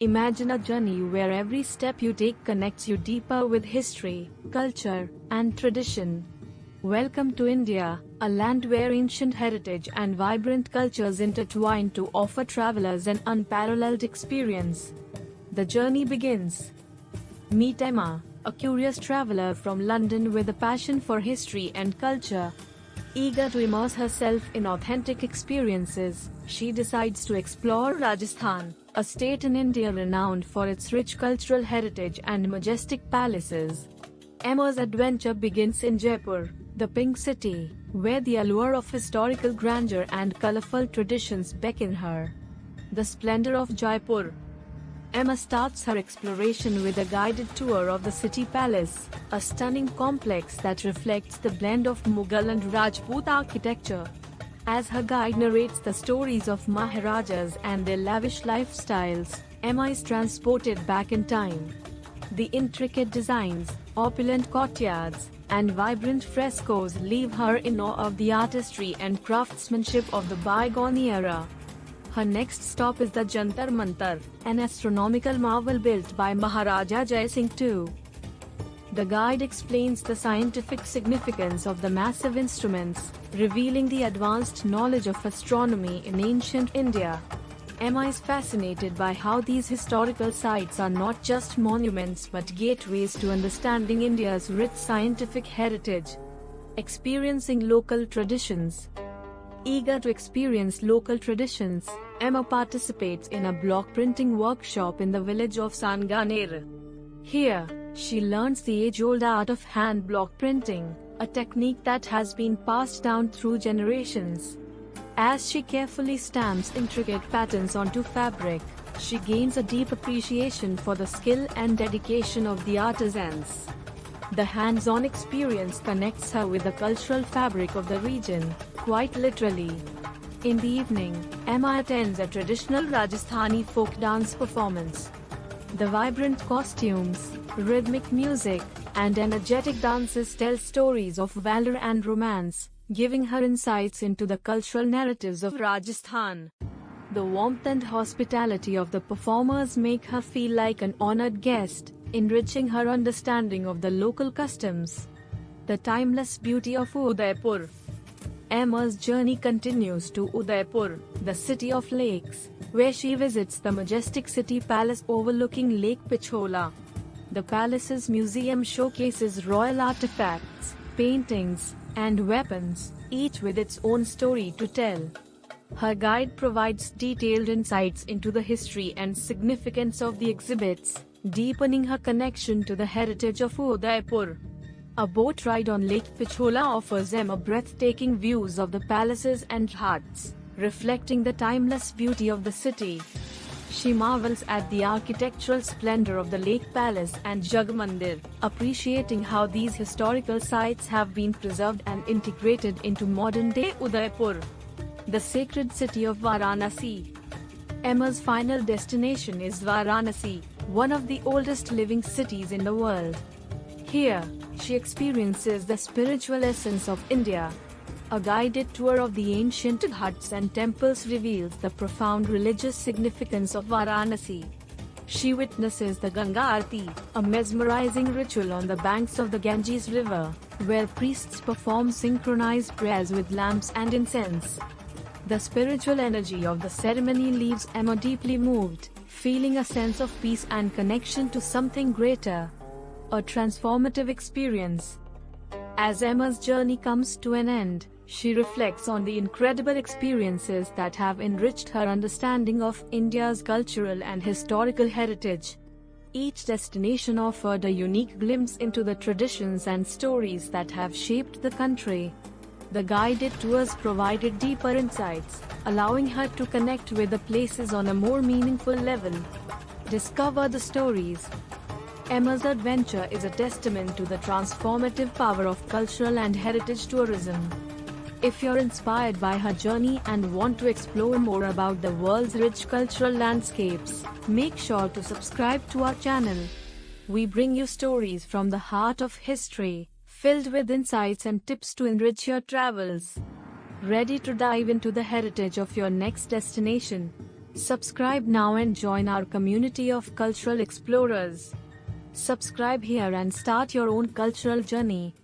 Imagine a journey where every step you take connects you deeper with history, culture, and tradition. Welcome to India, a land where ancient heritage and vibrant cultures intertwine to offer travelers an unparalleled experience. The journey begins. Meet Emma, a curious traveler from London with a passion for history and culture. Eager to immerse herself in authentic experiences, she decides to explore Rajasthan, a state in India renowned for its rich cultural heritage and majestic palaces. Emma's adventure begins in Jaipur, the Pink City, where the allure of historical grandeur and colorful traditions beckon her. The splendor of Jaipur. Emma starts her exploration with a guided tour of the city palace, a stunning complex that reflects the blend of Mughal and Rajput architecture. As her guide narrates the stories of Maharajas and their lavish lifestyles, Emma is transported back in time. The intricate designs, opulent courtyards, and vibrant frescoes leave her in awe of the artistry and craftsmanship of the bygone era. Her next stop is the Jantar Mantar, an astronomical marvel built by Maharaja Jai Singh II. The guide explains the scientific significance of the massive instruments, revealing the advanced knowledge of astronomy in ancient India. Emma is fascinated by how these historical sites are not just monuments but gateways to understanding India's rich scientific heritage. Experiencing local traditions. Eager to experience local traditions, Emma participates in a block printing workshop in the village of Sanganer. Here, she learns the age-old art of hand block printing, a technique that has been passed down through generations. As she carefully stamps intricate patterns onto fabric, she gains a deep appreciation for the skill and dedication of the artisans. The hands-on experience connects her with the cultural fabric of the region, quite literally. In the evening, Emma attends a traditional Rajasthani folk dance performance. The vibrant costumes, rhythmic music, and energetic dances tell stories of valor and romance, giving her insights into the cultural narratives of Rajasthan. The warmth and hospitality of the performers make her feel like an honored guest, enriching her understanding of the local customs. The timeless beauty of Udaipur. Emma's journey continues to Udaipur, the city of lakes, where she visits the majestic city palace overlooking Lake Pichola. The palace's museum showcases royal artifacts, paintings, and weapons, each with its own story to tell. Her guide provides detailed insights into the history and significance of the exhibits, deepening her connection to the heritage of Udaipur. A boat ride on Lake Pichola offers Emma breathtaking views of the palaces and huts, reflecting the timeless beauty of the city. She marvels at the architectural splendor of the Lake Palace and Jagmandir, appreciating how these historical sites have been preserved and integrated into modern-day Udaipur. The sacred city of Varanasi. Emma's final destination is Varanasi, one of the oldest living cities in the world. Here, she experiences the spiritual essence of India. A guided tour of the ancient huts and temples reveals the profound religious significance of Varanasi. She witnesses the Ganga Aarti, a mesmerizing ritual on the banks of the Ganges River, where priests perform synchronized prayers with lamps and incense. The spiritual energy of the ceremony leaves Emma deeply moved, feeling a sense of peace and connection to something greater. A transformative experience. As Emma's journey comes to an end, she reflects on the incredible experiences that have enriched her understanding of India's cultural and historical heritage. Each destination offered a unique glimpse into the traditions and stories that have shaped the country. The guided tours provided deeper insights, allowing her to connect with the places on a more meaningful level. Discover the stories. Emma's adventure is a testament to the transformative power of cultural and heritage tourism. If you're inspired by her journey and want to explore more about the world's rich cultural landscapes, make sure to subscribe to our channel. We bring you stories from the heart of history, filled with insights and tips to enrich your travels. Ready to dive into the heritage of your next destination? Subscribe now and join our community of cultural explorers. Subscribe here and start your own cultural journey.